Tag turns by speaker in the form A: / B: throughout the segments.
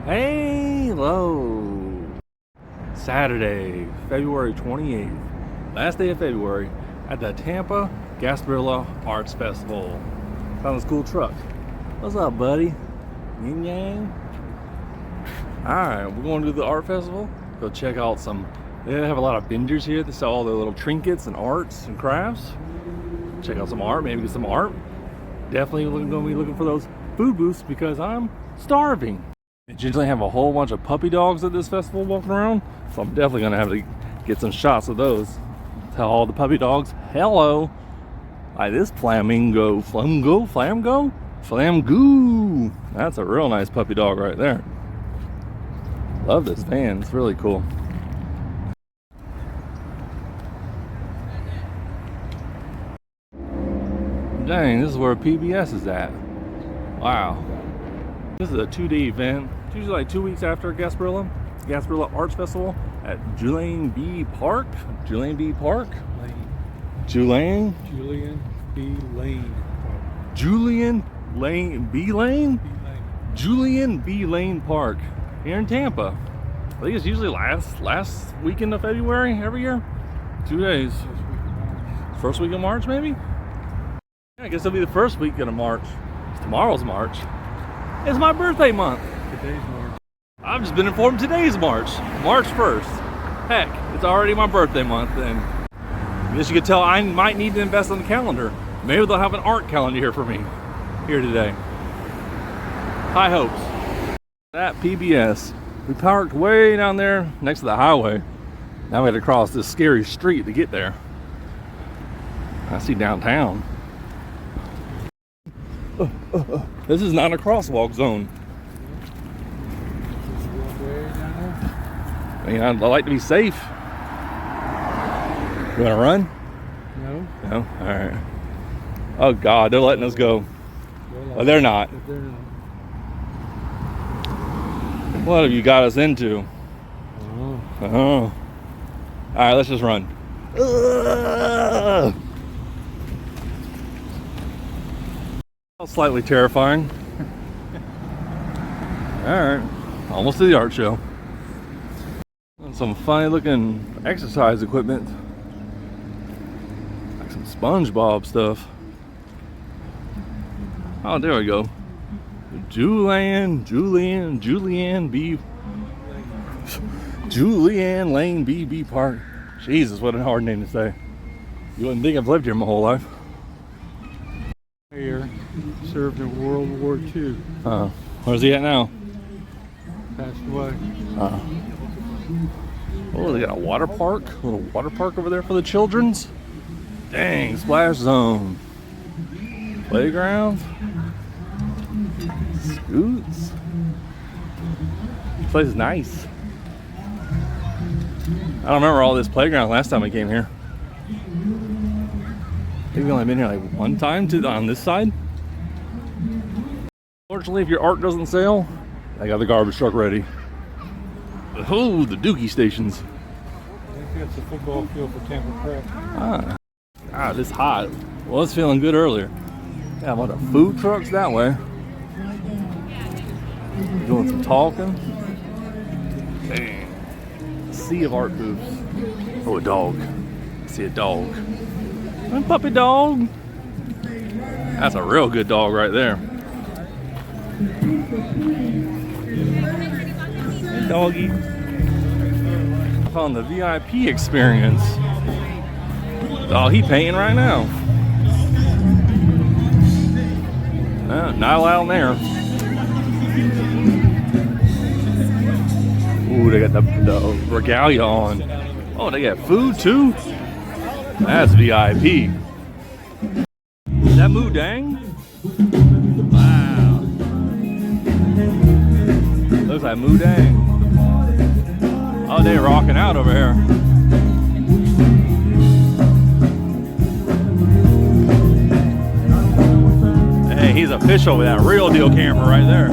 A: Hello! Saturday, February 28th, last day of February at the Tampa Gasparilla Arts Festival. Found this cool truck. What's up, buddy? Yin yang? Alright, we're going to the art festival. Go check out some. They have a lot of vendors here that sell all their little trinkets and arts and crafts. Check out some art, maybe get some art. Definitely going to be looking for those food booths because I'm starving. They generally have a whole bunch of puppy dogs at this festival walking around, so I'm definitely going to have to get some shots of those. Tell all the puppy dogs, hello. Like this flamingo, flamgoo. That's a real nice puppy dog right there. Love this van, it's really cool. Dang, this is where PBS is at. Wow. This is a 2-day event. It's usually like 2 weeks after Gasparilla Arts Festival at Julian B. Park. Julian B. Park? Julian B. Lane. Julian B. Lane? Julian B. Lane Park here in Tampa. I think it's usually last weekend of February every year. 2 days. First week of March, maybe? Yeah, I guess it'll be the first weekend of March. Tomorrow's March. It's my birthday month.
B: Today's March.
A: I've just been informed today's March 1st. Heck, it's already my birthday month, and I guess you could tell I might need to invest on the calendar. Maybe they'll have an art calendar here for me here today. High hopes. At PBS, we parked way down there next to the highway. Now we had to cross this scary street to get there. I see downtown. This is not a crosswalk zone. I mean, I like to be safe. You want to run?
B: No.
A: No? All right. Oh God, they're letting us go. Oh, they're not. What have you got us into? Oh. All right, let's just run. Slightly terrifying. Alright, almost to the art show. And some funny looking exercise equipment. Like some SpongeBob stuff. Oh, there we go. Julian Lane B Park. Jesus, what a hard name to say. You wouldn't think I've lived here my whole life.
B: Here, served in World War II.
A: Where's he at now?
B: Passed away.
A: Oh, they got a water park. A little water park over there for the children's. Dang, splash zone. Playground. Scoots. This place is nice. I don't remember all this playground last time I came here. We've only been here like one time on this side. Fortunately, if your art doesn't sell, I got the garbage truck ready. Oh, the dookie stations.
B: I think that's the football field for Tampa Florida.
A: Ah, it's hot. Well, it's feeling good earlier. Yeah, a lot of food trucks that way. Doing some talking. Dang. A sea of art booths. Oh, a dog. I see a dog. A puppy dog. That's a real good dog right there. Hey, doggy. I found the VIP experience. Oh, he painting right now. Not allowed in there. Ooh, they got the regalia on. Oh, they got food too? That's VIP. Is that Moo Dang? Wow. Looks like Moo Dang. Oh, they're rocking out over here. Hey, he's official with that real deal camera right there.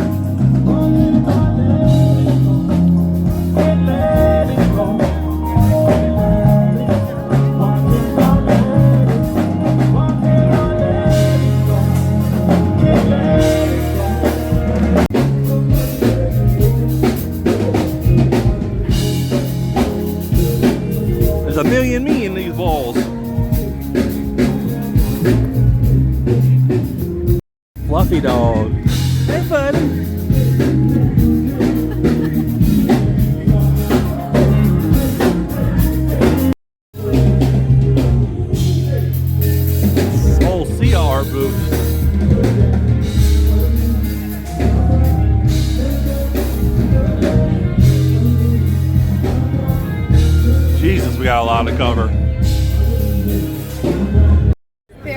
A: million me in these balls. Fluffy dog. Hey, buddy. Oh, see our boots. Jesus, we got a lot to cover. Hey,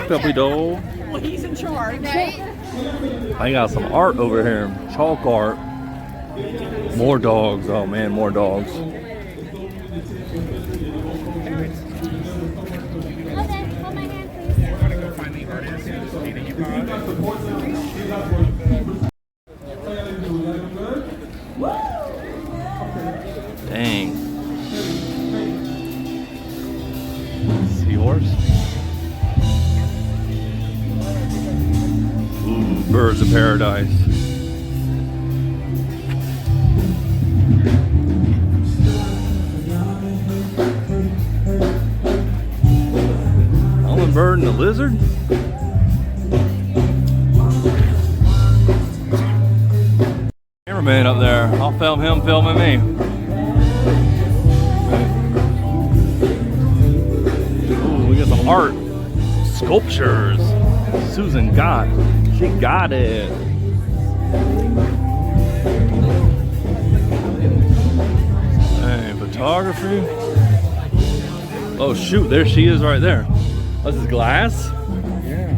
A: puppy dog.
C: Well, he's in charge.
A: I got some art over here, chalk art. More dogs. Oh man, more dogs. Dang. Seahorse. Ooh, birds of paradise. Hummingbird and the lizard. Cameraman up there. I'll film him filming me. Ooh, we got some art. Sculptures. Susan got. She got it. Hey, photography. Oh shoot, there she is right there. This is glass?
B: Yeah.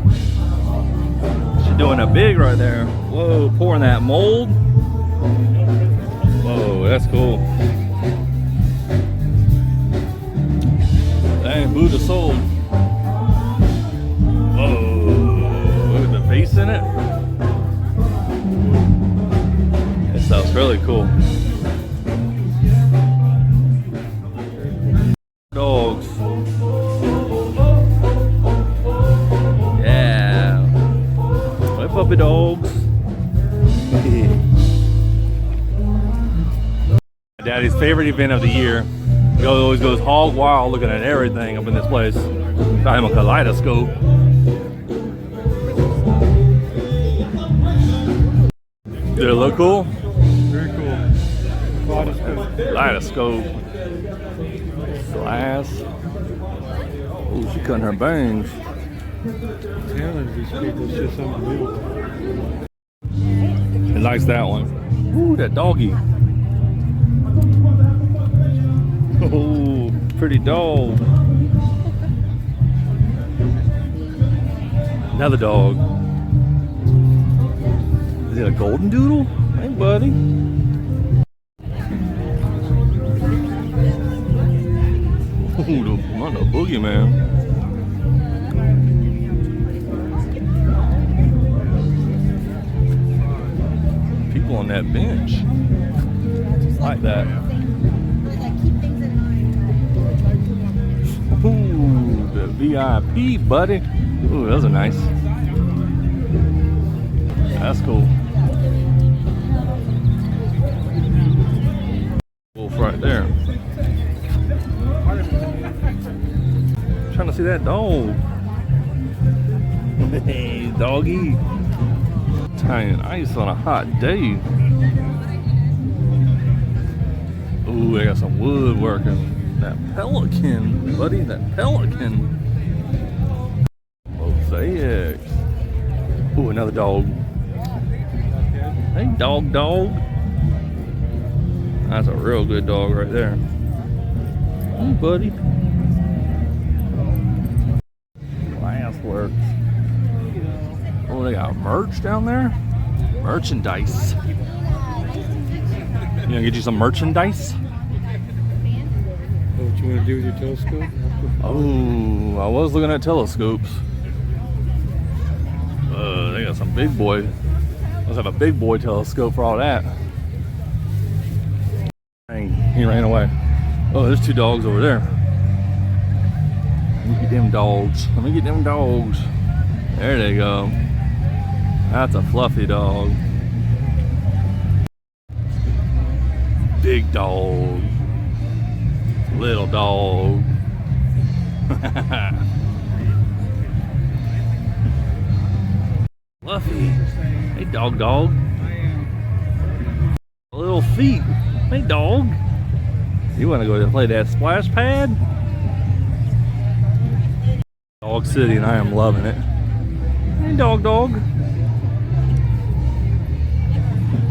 A: She's doing a big right there. Whoa, pouring that mold. Whoa, that's cool. Dang, Buddha sold. Whoa, look at the face in it. That stuff's really cool. Dogs. Yeah. Hey, puppy dogs. Daddy's favorite event of the year. He always goes hog wild looking at everything up in this place. Got him a kaleidoscope. Did it look cool?
B: Very cool.
A: Kaleidoscope. Glass. Oh, she cutting her bangs.
B: Telling these people it's just unbelievable.
A: He likes that one. Ooh, that doggy. Oh, pretty dog. Another dog. Is it a golden doodle? Hey, buddy. Ooh, the boogeyman. People on that bench. Like that. Ooh, the VIP, buddy. Ooh, those are nice. That's cool. Wolf right there. Trying to see that dog. Hey, doggy. Tying ice on a hot day. Ooh, they got some wood working. That pelican, buddy, that pelican. Mosaics. Ooh, another dog. Hey, dog. That's a real good dog right there. Hey, buddy. Glassworks. Oh, they got merch down there? Merchandise. You gonna get you some merchandise?
B: What you want to do with your telescope?
A: Oh, I was looking at telescopes. They got some big boy. Let's have a big boy telescope for all that. Dang, he ran away. Oh, there's two dogs over there. Let me get them dogs. There they go. That's a fluffy dog. Big dog. Little dog. Fluffy. Hey, dog. Little feet. Hey, dog. You want to go play that splash pad? Dog City, and I am loving it. Hey, dog.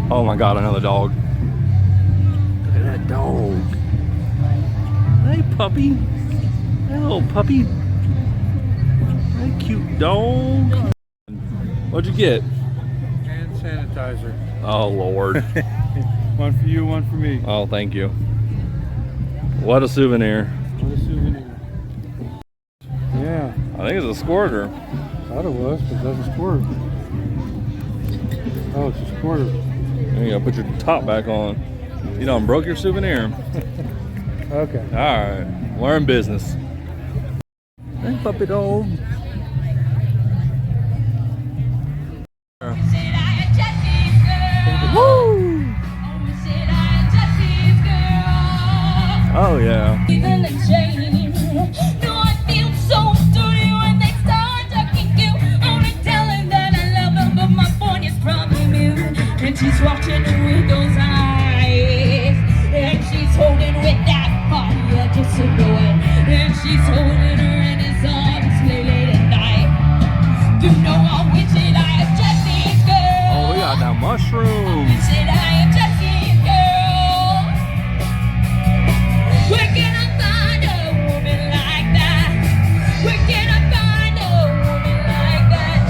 A: Oh my God, another dog. Look at that dog. Hey, puppy. Hey, little puppy. Hey, cute dog. What'd you get?
B: Hand sanitizer.
A: Oh, Lord.
B: One for you, one for me.
A: Oh, thank you. What a souvenir.
B: What a souvenir. Yeah.
A: I think it's a squirter.
B: Thought it was, but it doesn't squirt. Oh, it's a squirter.
A: There you go. Put your top back on. You done broke your souvenir.
B: Okay.
A: All right. Learn business. Hey, puppy dog. Woo! Oh yeah.
C: And she's watching with those eyes, and she's holding with that body just to know it. And she's holding her in his arms late at night. You know I'm witching, I am Jesse's girl.
A: Oh, we got that mushroom.
C: Witching, I am Jesse's girl. Where can I find a woman like that? Where can I find a woman like that?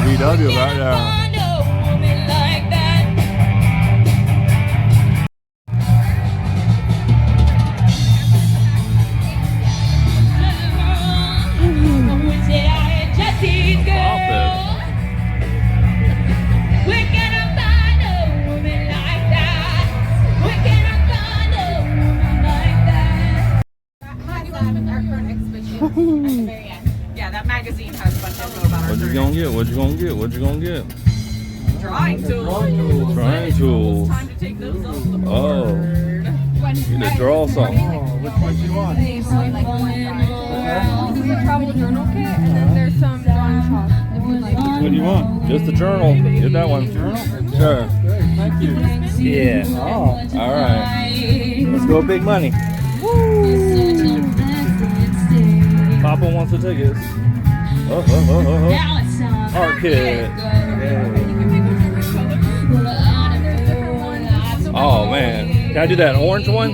A: VW right there.
D: Yeah, that magazine has a bunch of info about our
A: What you gonna get? What you gonna get? What you gonna get?
D: drawing tools.
A: Drawing tools.
D: Time to take those off the
A: Oh.
D: board.
A: You need to draw something.
B: Oh, which one do you want?
E: This is a travel journal kit, and then there's some drawing chalk if you'd like.
B: What do you want?
A: Just the journal. Get that one.
B: Journal?
A: Sure.
B: Great, thank you.
A: Yeah.
B: Oh.
A: All right. Let's go, big money. Papa wants the tickets. Art kit. Oh man. Can I do that orange one?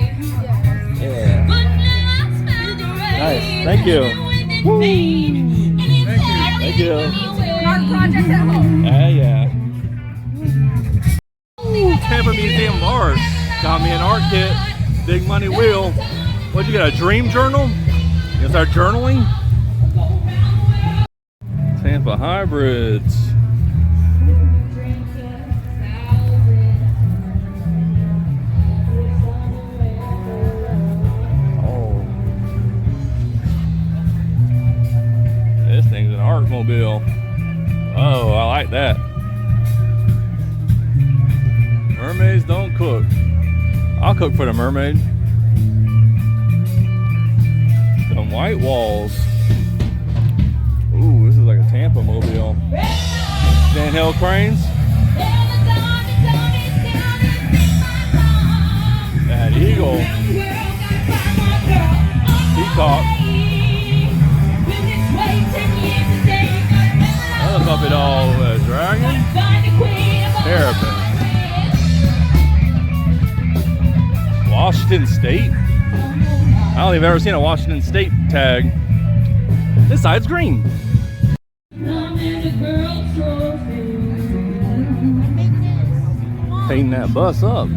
A: Yeah. Nice. Thank you. Woo. Thank you.
E: Art project at home.
A: Yeah. Tampa Museum of Art got me an art kit. Big money wheel. What, you got a dream journal? You start journaling? Tampa hybrids. Oh. This thing's an Artmobile. Oh, I like that. Mermaids don't cook. I'll cook for the mermaid. Some white walls. Ooh, this is like a Tampa mobile. Handheld cranes. That eagle. Peacock. Another puppy dog with a dragon. Terrapin. Washington State. I don't think I've ever seen a Washington State tag. This side's green. Painting that bus up.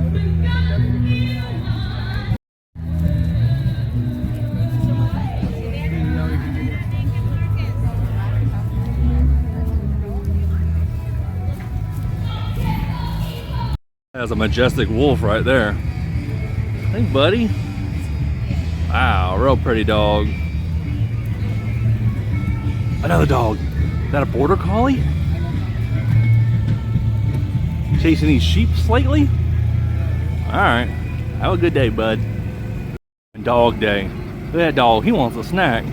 A: That's a majestic wolf right there. Hey, buddy. Wow, real pretty dog. Another dog. Is that a border collie? Chasing these sheep slightly? Alright. Have a good day, bud. Dog day. Look at that dog. He wants a snack.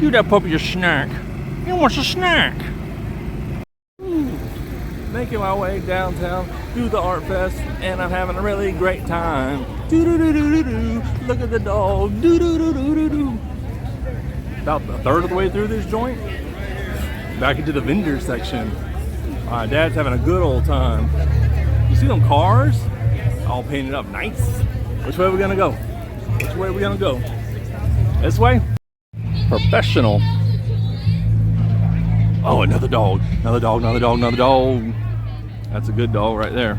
A: Give that puppy a snack. He wants a snack. Making my way downtown through the art fest, and I'm having a really great time. Doo-doo-doo-doo-doo-doo. Look at the dog. Doo-doo-doo-doo-doo-doo. About a third of the way through this joint. Back into the vendor section. My dad's having a good old time. You see them cars? All painted up nice. Which way are we gonna go? Which way are we gonna go? This way? Professional. Oh, another dog. Another dog, another dog, another dog. That's a good dog right there.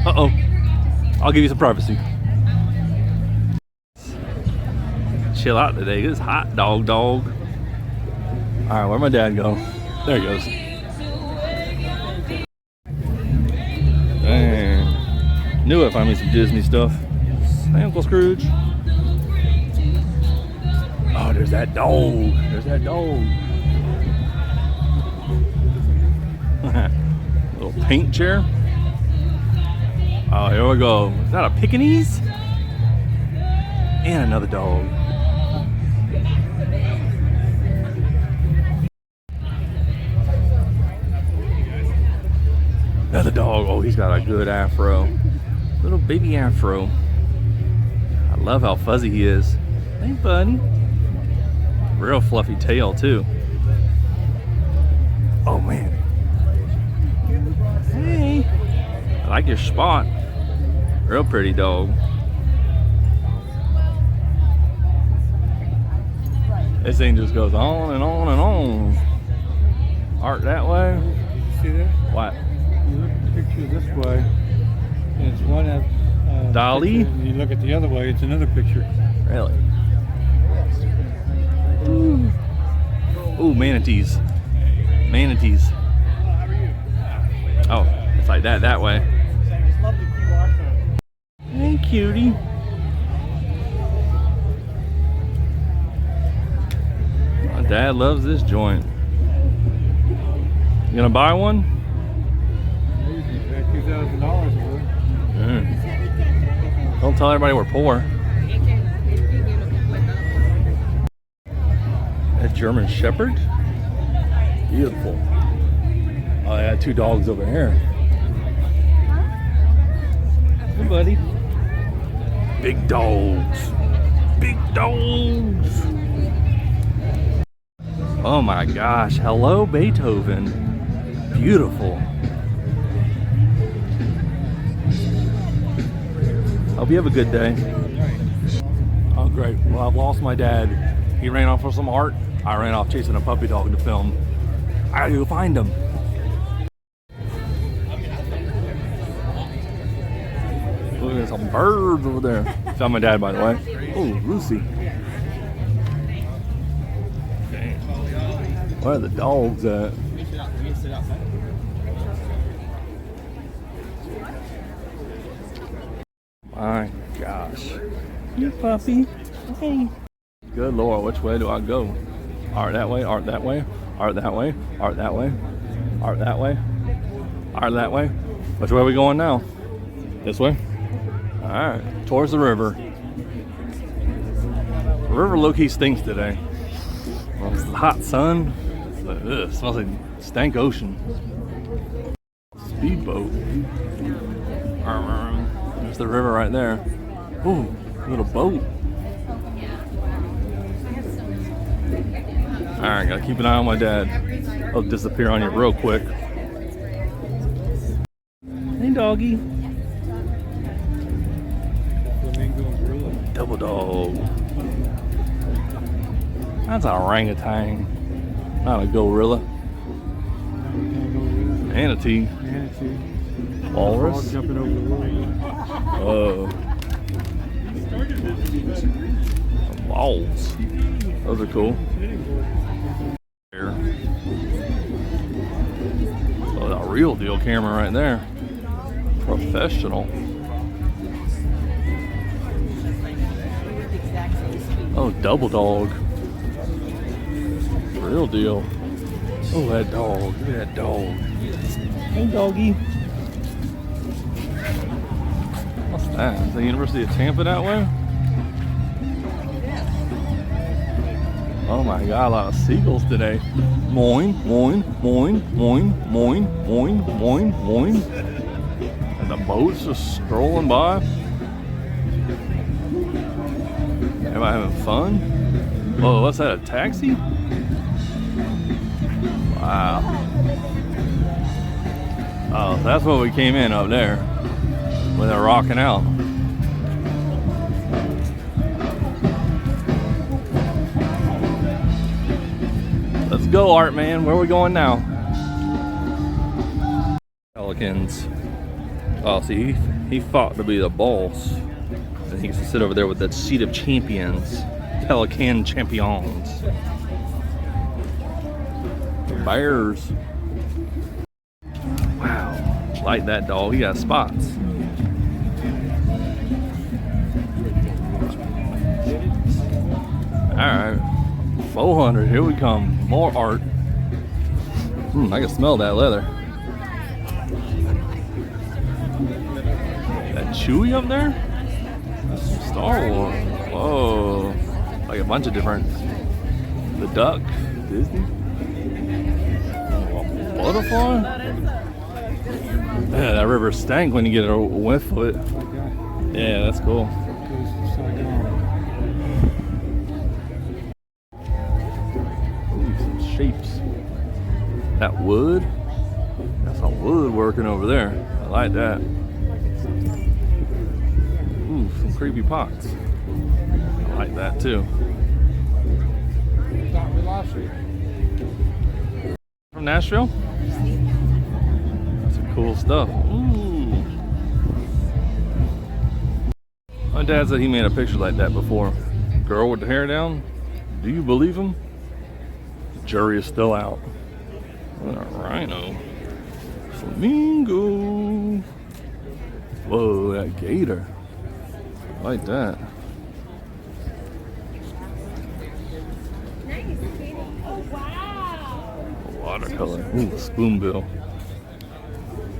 A: Uh-oh. I'll give you some privacy. Chill out today. It's hot, dog. All right, where'd my dad go? There he goes. Dang. Knew I'd find me some Disney stuff. Hey, Uncle Scrooge. Oh, there's that dog. There's that dog. Little paint chair. Oh, here we go. Is that a Pekingese? And another dog. Another dog. Oh, he's got a good afro. Little baby afro. I love how fuzzy he is. Hey, buddy. Real fluffy tail, too. Oh, man. Hey. I like your spot. Real pretty dog. This thing just goes on and on and on. Art that way.
B: You see that?
A: What?
B: You look at the picture this way, and it's one
A: Dolly?
B: picture, and you look at the other way, it's another picture.
A: Really? Ooh. Ooh, manatees. Manatees. Oh, it's like that way. Hey, cutie. My dad loves this joint. You gonna buy one?
B: $2,000 worth.
A: Don't tell everybody we're poor. A German Shepherd? Beautiful. Oh, I got two dogs over here. Hey, buddy. Big dogs. Big dogs. Oh my gosh. Hello, Beethoven. Beautiful. Hope you have a good day. Oh, great. Well, I've lost my dad. He ran off for some art. I ran off chasing a puppy dog to film. I gotta go find him. Look at some birds over there. Found my dad, by the way. Oh, Lucy. Where are the dogs at? My gosh. You puppy. Hey. Good Lord, which way do I go? Art that way, art that way, art that way, art that way, art that way, art that way. Which way are we going now? This way? Alright, towards the river. The river low-key stinks today. Well, it's the hot sun. It smells like stank ocean. Speedboat. There's the river right there. Ooh, little boat. Alright, gotta keep an eye on my dad. He'll disappear on you real quick. Hey, doggy. Double dog. That's an orangutan, not a gorilla. Manatee. Walrus.
B: Jumping over the wall.
A: Walls. Those are cool. Oh, a real deal camera right there. Professional. Oh, double dog. Real deal. Oh, that dog. Look at that dog. Hey, doggy. What's that? Is the University of Tampa that way? Oh my God, a lot of seagulls today. Moin, moin, moin, moin, moin, moin, moin, moin. And the boats just strolling by. Everybody having fun? Whoa, what's that, a taxi? Wow. Oh, so that's what we came in up there when they're rocking out. Let's go, Art Man. Where are we going now? Pelicans. Oh, see, he fought to be the boss. And he gets to sit over there with that seat of champions. Pelican champions. Bears. Wow. Like that dog. He got spots. Alright. 400. Here we come. More art. I can smell that leather. That Chewy up there? Star Wars. Whoa. Like a bunch of different. The duck. Disney. Butterfly? Yeah, that river stank when you get a whiff of it. Yeah, that's cool. Ooh, some shapes. That wood? That's some wood working over there. I like that. Ooh, some creepy pots. I like that too. From Nashville? That's some cool stuff. Ooh. My dad said he made a picture like that before. Girl with the hair down. Do you believe him? The jury is still out. What a rhino. Flamingo. Whoa, that gator. I like that. Watercolor. Ooh, spoonbill.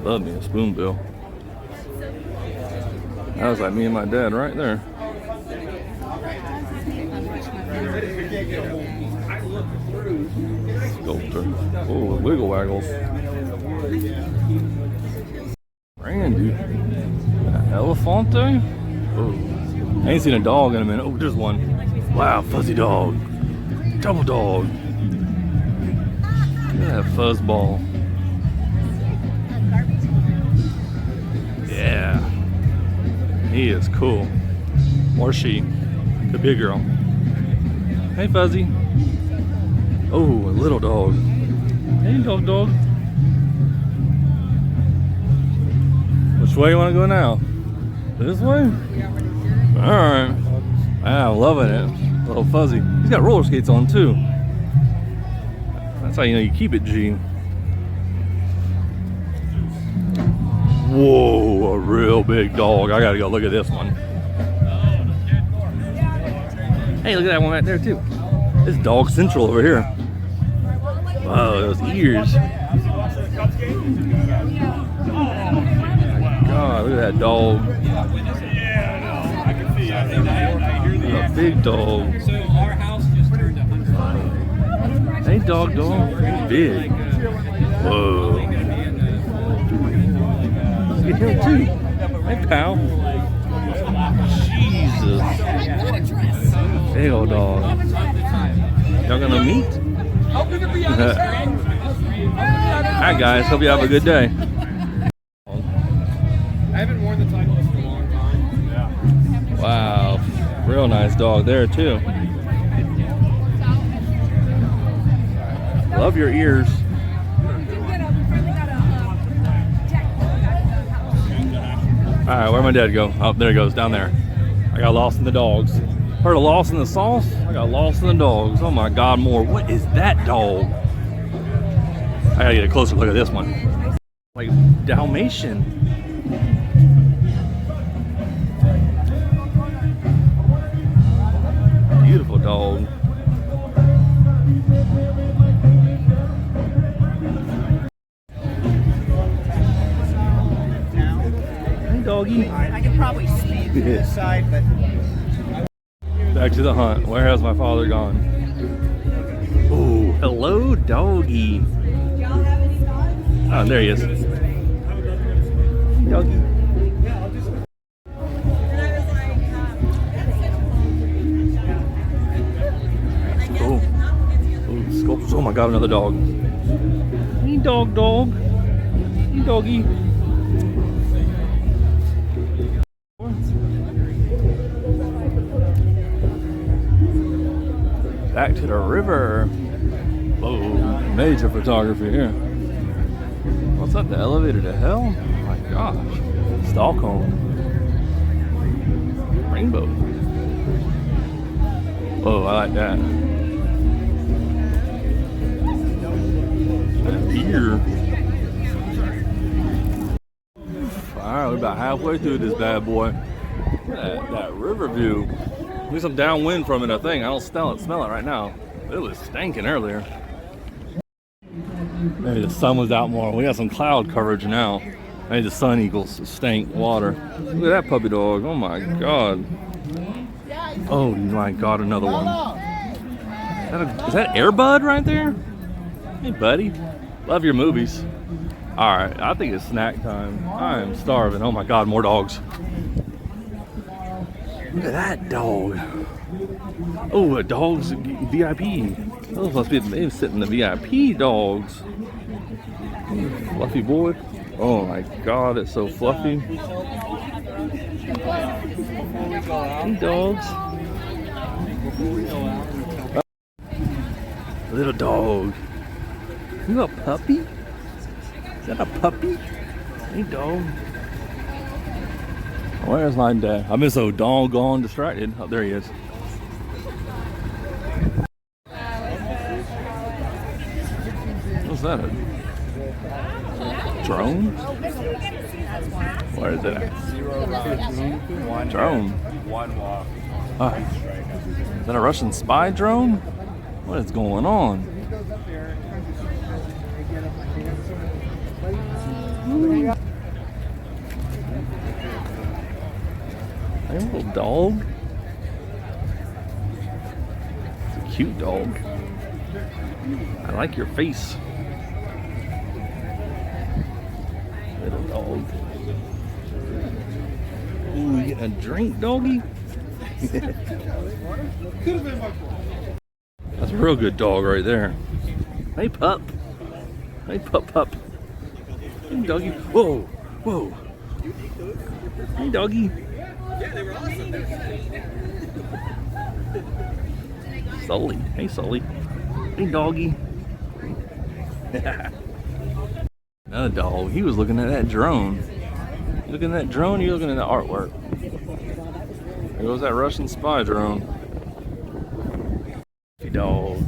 A: Love me a spoonbill. That was like me and my dad right there. Sculptor. Oh, wiggle waggles. Randy. Elefante? Oh. I ain't seen a dog in a minute. Oh, there's one. Wow, fuzzy dog. Double dog. Look at that fuzzball. Yeah. He is cool. Or she. Could be a girl. Hey, Fuzzy. Oh, a little dog. Hey, dog. Which way you want to go now? This way? Alright. Wow, I'm loving it. Little Fuzzy. He's got roller skates on, too. That's how you know you keep it G. Whoa, a real big dog. I gotta go look at this one. Hey, look at that one right there too. This dog central over here. Wow, those ears. Oh my God, look at that dog. A big dog. Hey, dog. Big. Whoa. Look at him too. Hey, pal. Jesus. Big old dog. Y'all gonna meet? Alright, guys. Hope you have a good day.
B: I haven't worn the Titleist in a long time. Yeah.
A: Wow. Real nice dog there too. Love your ears. Alright, where'd my dad go? Oh, there he goes, down there. I got lost in the dogs. Heard of lost in the sauce? I got lost in the dogs. Oh my God, more. What is that dog? I gotta get a closer look at this one. Like Dalmatian. Beautiful dog. doggy.
F: I could probably speed to this side, but
A: Back to the hunt. Where has my father gone? Oh, hello, doggy. Oh, there he is. Doggy. Cool. Oh, sculptures. Oh my God, another dog. Hey, dog. Hey, doggy. Back to the river. Whoa, major photography here. What's that, the elevator to hell? Oh my gosh. Stockholm. Rainbow. Whoa, I like that. That deer. Alright, we're about halfway through this bad boy. Look at that river view. At least I'm downwind from it, I think. I don't smell it right now. It was stinking earlier. Maybe the sun was out more. We got some cloud coverage now. Maybe the sun equals stink water. Look at that puppy dog. Oh my God. Oh my God, another one. Is that Air Bud right there? Hey buddy. Love your movies. Alright, I think it's snack time. I am starving. Oh my God, more dogs. Look at that dog. Oh, a dog's VIP. Those must be they sit in the VIP dogs. Fluffy boy. Oh my God, it's so fluffy. Hey, dogs. Little dog. You a puppy? Is that a puppy? Hey, dog. Where's my dad? I've been so doggone distracted. Oh, there he is. What's that? A drone? Where is it at? Drone. Ah. Is that a Russian spy drone? What is going on? Hey, little dog. It's a cute dog. I like your face. Little dog. Ooh, you getting a drink, doggy? That's a real good dog right there. Hey, pup. Hey, pup. Hey, doggy. Whoa. Hey, doggy.
B: Yeah, they were awesome.
A: Sully. Hey, Sully. Hey, doggy. Another dog. He was looking at that drone. You looking at that drone? You're looking at the artwork. There goes that Russian spy drone. Fluffy dog.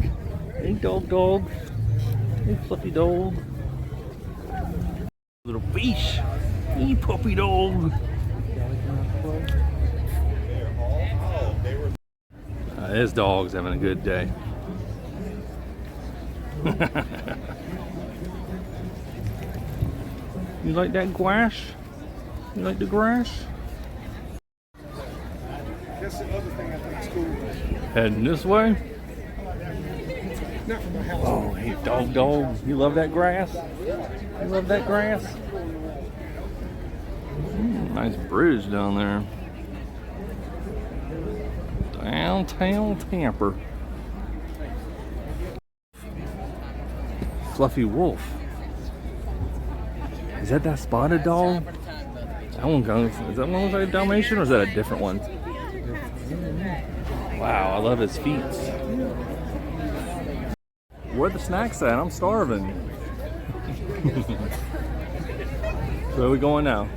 A: Hey, dog. Hey, fluffy dog. Little fish. Hey, puppy dog. This dog's having a good day. You like that grass? You like the grass?
B: That's the other thing I think is cool.
A: Heading this way.
B: Not from my house.
A: Oh, hey, dog. You love that grass? You love that grass? Nice bridge down there. Downtown Tampa. Fluffy wolf. Is that spotted dog? That one goes. Is that one like a Dalmatian or is that a different one? Wow, I love his feet. Where are the snacks at? I'm starving. So where are we going now?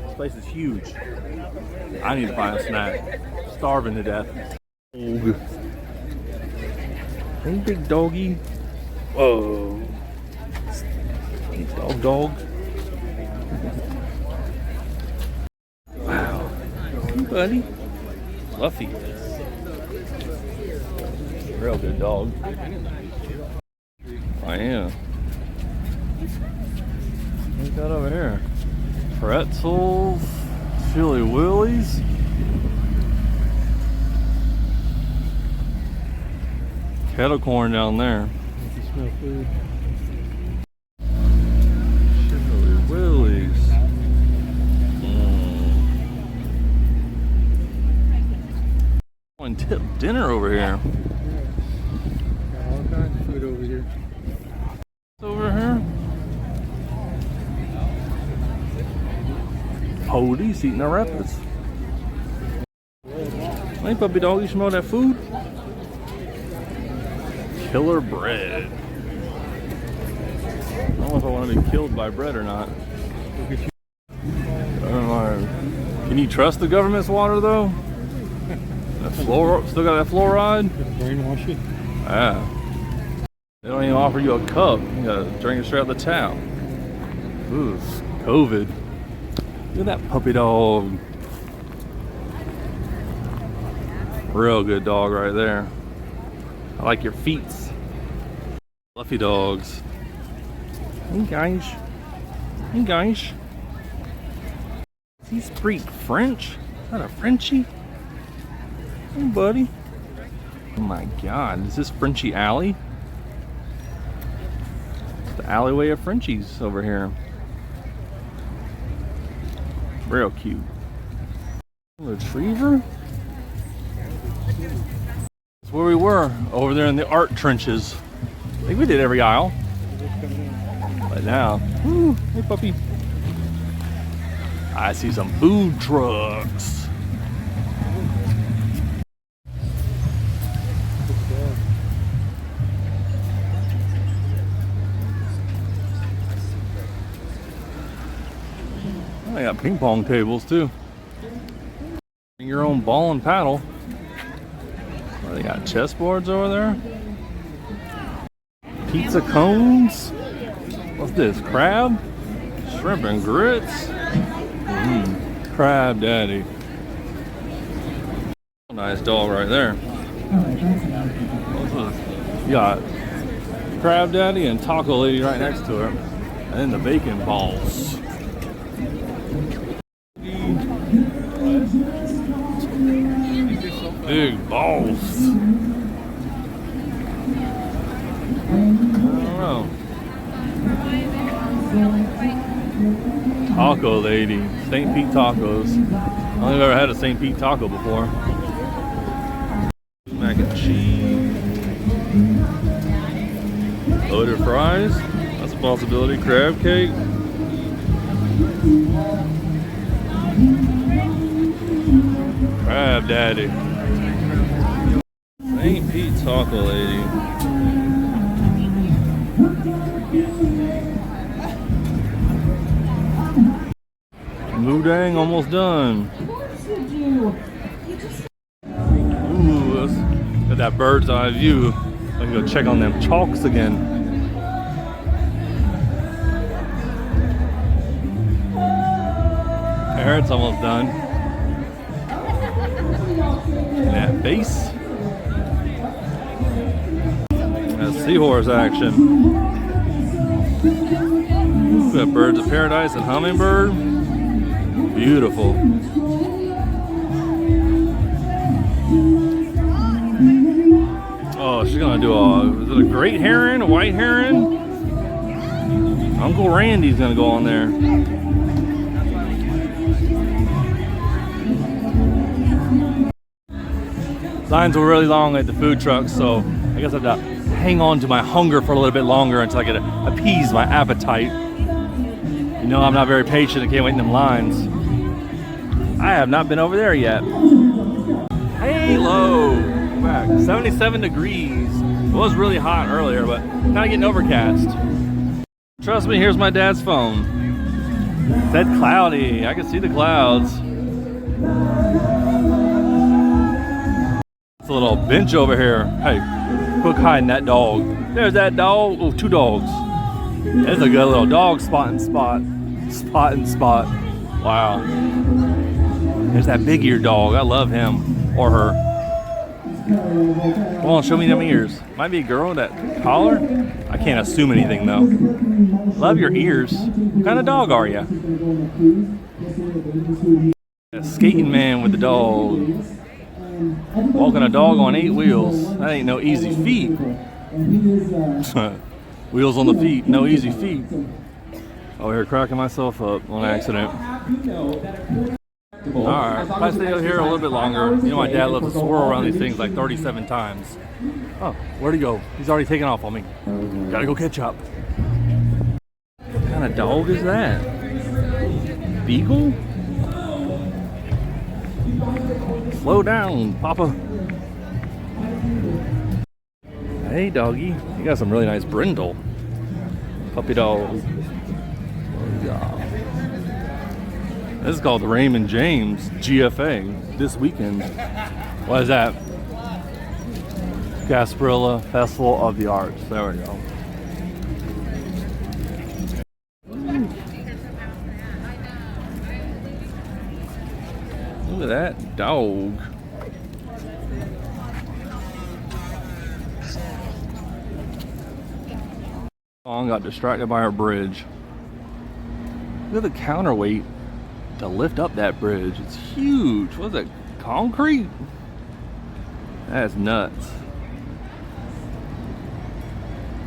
A: This place is huge. I need to find a snack. Starving to death. Hey, big doggy. Whoa. Hey, dog. Wow. Hey, buddy. Fluffy. Real good dog. I am. What's that over here? Pretzels, Chili Willies. Kettle corn down there. Smell food. Chili Willies. Tip dinner over here.
B: Got all kinds of food over here.
A: Over here. Police eating our breakfast. Hey puppy dog, you smell that food? Killer bread. I don't know if I want to be killed by bread or not. I don't know. Can you trust the government's water though? Still got that fluoride?
B: Brainwash it.
A: Yeah. They don't even offer you a cup. You gotta drink it straight out the tap. Ooh, it's COVID. Look at that puppy dog. Real good dog right there. I like your feet. Fluffy dogs. Hey guys. Hey guys. Is he speak French? Is that a Frenchie? Hey buddy. Oh my god, is this Frenchie Alley? It's the alleyway of Frenchies over here. Real cute. Retriever? That's where we were, over there in the art trenches. I think we did every aisle. But now, woo, hey puppy. I see some food trucks. They got ping pong tables too. Bring your own ball and paddle. Oh, they got chessboards over there. Pizza cones. What's this? Crab? Shrimp and grits? Crab Daddy. Nice dog right there. What's this? You got Crab Daddy and Taco Lady right next to her. And then the bacon balls. Big balls. I don't know. Taco Lady. St. Pete tacos. I don't think I've ever had a St. Pete taco before. Mac and cheese. Loaded fries. That's a possibility. Crab cake. Crab Daddy. St. Pete Taco Lady. Moodang almost done. Ooh, let's get that bird's eye view. I can go check on them chalks again. Parrot's almost done. That base. That's seahorse action. We got birds of paradise and hummingbird. Beautiful. Oh, she's gonna do is it a great heron, a white heron? Uncle Randy's gonna go on there. Lines were really long at the food trucks, so I guess I have to hang on to my hunger for a little bit longer until I can appease my appetite. You know, I'm not very patient. I can't wait in them lines. I have not been over there yet. Halo! Back. 77 degrees. It was really hot earlier, but now getting overcast. Trust me, here's my dad's phone. It said cloudy. I can see the clouds. It's a little bench over here. Hey, quit hiding that dog. There's that dog. Oh, two dogs. That's a good little dog spotting spot. Wow. There's that big ear dog. I love him or her. Come on, show me them ears. Might be a girl with that collar. I can't assume anything though. Love your ears. What kind of dog are you? A skating man with the dog. Walking a dog on 8 wheels. That ain't no easy feat. Wheels on the feet, no easy feat. Oh, here cracking myself up on accident. Alright, if I stay out here a little bit longer, you know my dad loves to swirl around these things like 37 times. Oh, where'd he go? He's already taken off on me. Gotta go catch up. What kind of dog is that? Beagle? Slow down, Papa. Hey, doggy. You got some really nice brindle. Puppy dog. Yeah. This is called the Raymond James GFA this weekend. What is that? Gasparilla Festival of the Arts. There we go. Look at that dog. Song got distracted by our bridge. Look at the counterweight to lift up that bridge. It's huge. What is that? Concrete? That's nuts.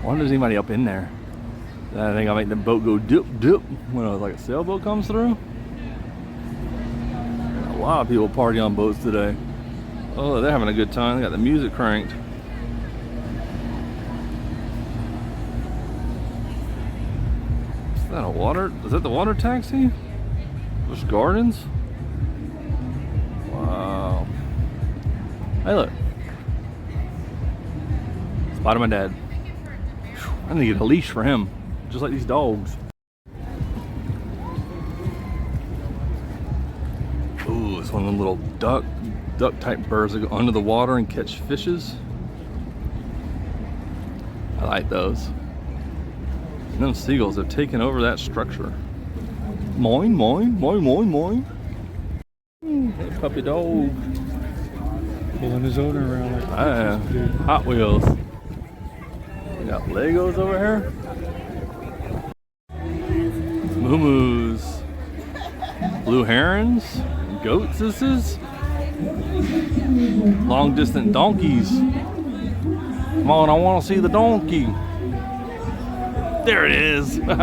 A: I wonder if there's anybody up in there. I think I'll make the boat go dip dip when like a sailboat comes through. A lot of people party on boats today. Oh, they're having a good time. They got the music cranked. Is that a water? Is that the water taxi? Busch Gardens? Wow. Hey, look. Spotted my dad. I need to get a leash for him, just like these dogs. Ooh, it's one of them little duck type birds that go under the water and catch fishes. I like those. And them seagulls have taken over that structure. Moin, moin, moin, moin, moin. Hey, puppy dog.
B: Pulling his owner around like
A: Hot Wheels. We got Legos over here. Moo-moos. Blue herons. Goats, this is. Long distance donkeys. Come on, I want to see the donkey. There it is.
B: Where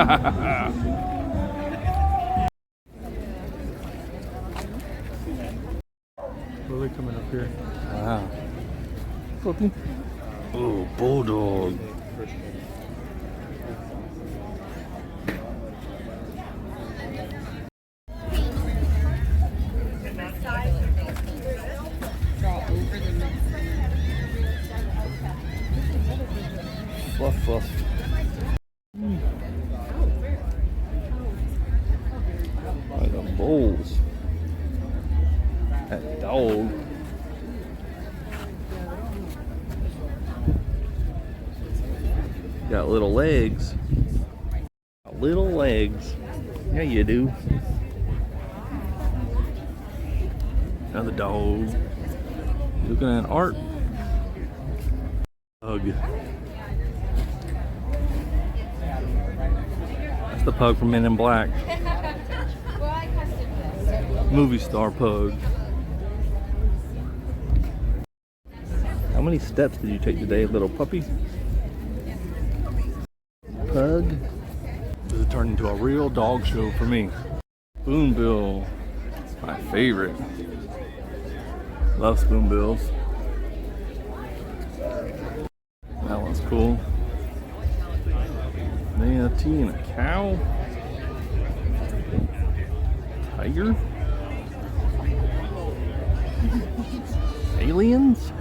B: are they coming up here?
A: Wow. Puppy. Oh, bulldog. Fluff, fluff. Like the bowls. That dog. Got little legs. Got little legs. Yeah, you do. Another dog. Looking at art. Pug. That's the pug from Men in Black. Movie star pug. How many steps did you take today, little puppy? Pug. This has turned into a real dog show for me. Spoonbill. My favorite. Love spoonbills. That one's cool. Manatee and a cow. Tiger. Aliens.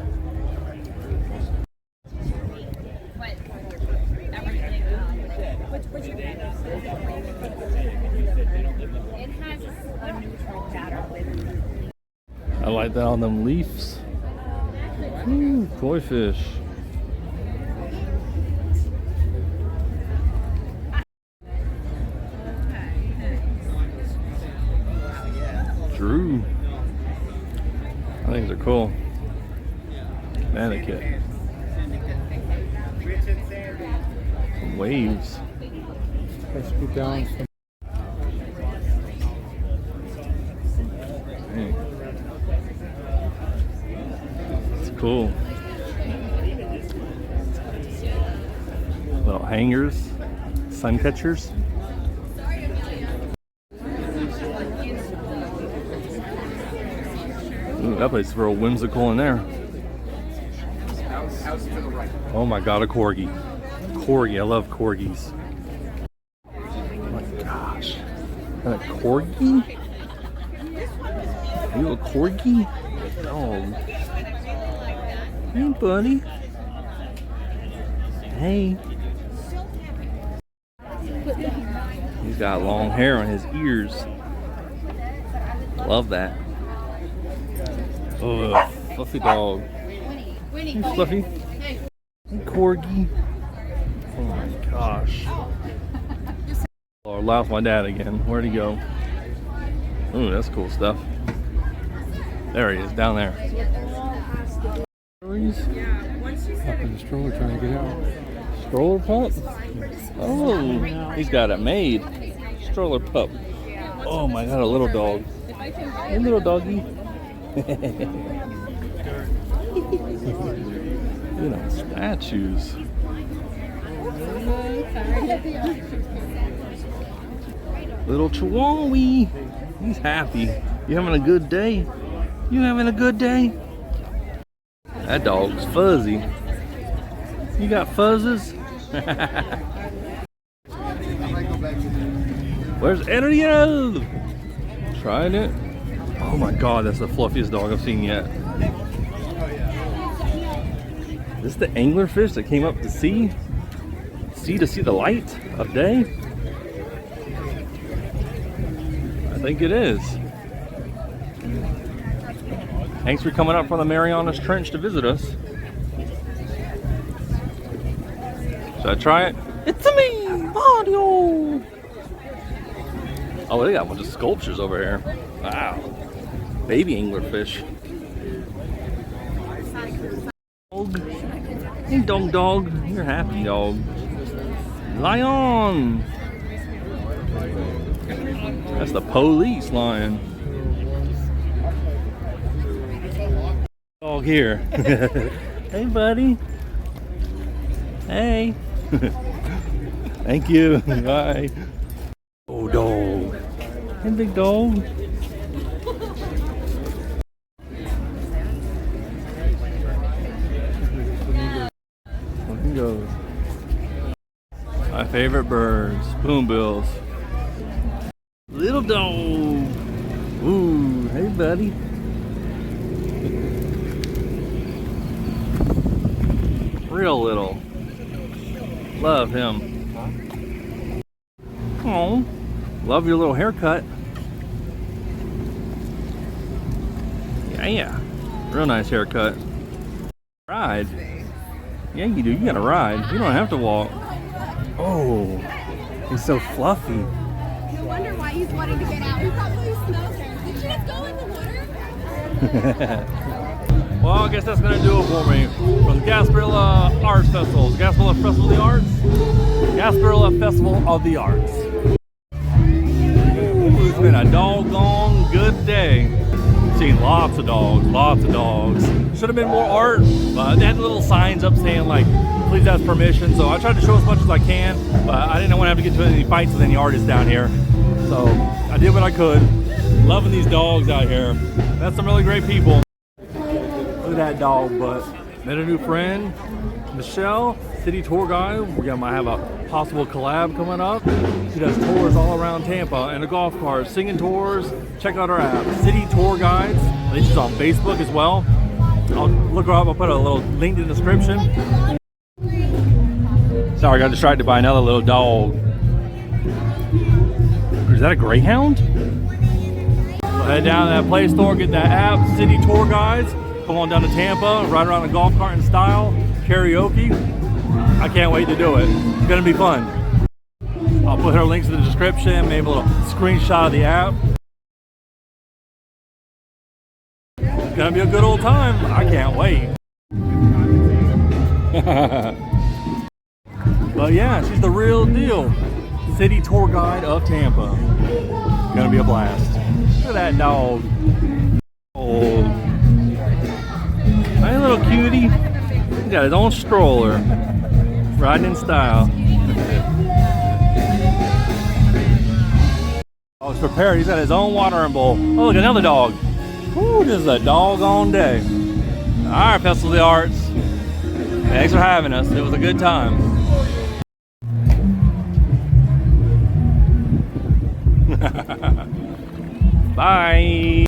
A: I like that on them leaves. Ooh, koi fish. Drew. I think they're cool. Connecticut. Some waves.
B: Let's scoot down.
A: Dang. It's cool. Little hangers, sun catchers. Ooh, that place is real whimsical in there. Oh my god, a corgi. Corgi, I love corgis. Oh my gosh. And a corgi? Are you a corgi? Oh. Hey, buddy. Hey. He's got long hair on his ears. Love that. Oh, fluffy dog. Hey, Fluffy. Hey, corgi. Oh my gosh. Oh, I lost my dad again. Where'd he go? Ooh, that's cool stuff. There he is, down there.
B: Up in the stroller trying to get out.
A: Stroller pup? Oh, he's got it made. Stroller pup. Oh my god, a little dog. Hey, little doggy. You know, statues. Little Chihuahua. He's happy. You having a good day? You having a good day? That dog's fuzzy. You got fuzzes? Where's Ariel? Trying it? Oh my god, that's the fluffiest dog I've seen yet. Is this the anglerfish that came up to sea? To see the light of day? I think it is. Thanks for coming up from the Marianas Trench to visit us. Should I try it? It's me, Mario! Oh, they got a bunch of sculptures over here. Wow. Baby anglerfish. Dog. Hey, dog. You're happy, dog. Lion! That's the police lion. Dog here. Hey, buddy. Hey. Thank you. Bye. Oh, dog. Hey, big dog. There he goes. My favorite birds, spoonbills. Little dog. Ooh, hey, buddy. Real little. Love him. Oh, love your little haircut. Yeah, real nice haircut. Ride. Yeah, you do. You gotta ride. You don't have to walk. Oh, he's so fluffy.
E: No wonder why he's wanting to get out. He probably smells her. Did you just go in the water?
A: Well, I guess that's gonna do it for me. From the Gasparilla Arts Festival. Gasparilla Festival of the Arts? Gasparilla Festival of the Arts. Ooh, it's been a doggone good day. Seen lots of dogs. Should have been more art, but they had little signs up saying like, please ask permission. So I tried to show as much as I can, but I didn't want to have to get into any fights with any artists down here. So I did what I could. Loving these dogs out here. That's some really great people. Look at that dog butt. Met a new friend, Michelle, city tour guide. We might have a possible collab coming up. She does tours all around Tampa and a golf cart, singing tours. Check out our app, City Tour Guides. I think she's on Facebook as well. I'll look her up. I'll put a little link in the description. Sorry, I got distracted by another little dog. Is that a greyhound? Head down to that Play Store, get that app, City Tour Guides. Come on down to Tampa, ride around a golf cart in style, karaoke. I can't wait to do it. It's gonna be fun. I'll put her links in the description, maybe a little screenshot of the app. It's gonna be a good old time. I can't wait. But yeah, she's the real deal. City tour guide of Tampa. Gonna be a blast. Look at that dog. Oh. Hey, little cutie. He's got his own stroller. Riding in style. Oh, he's prepared. He's got his own watering bowl. Oh, look, another dog. Woo, this is a doggone day. All right, Festival of the Arts. Thanks for having us. It was a good time. Bye.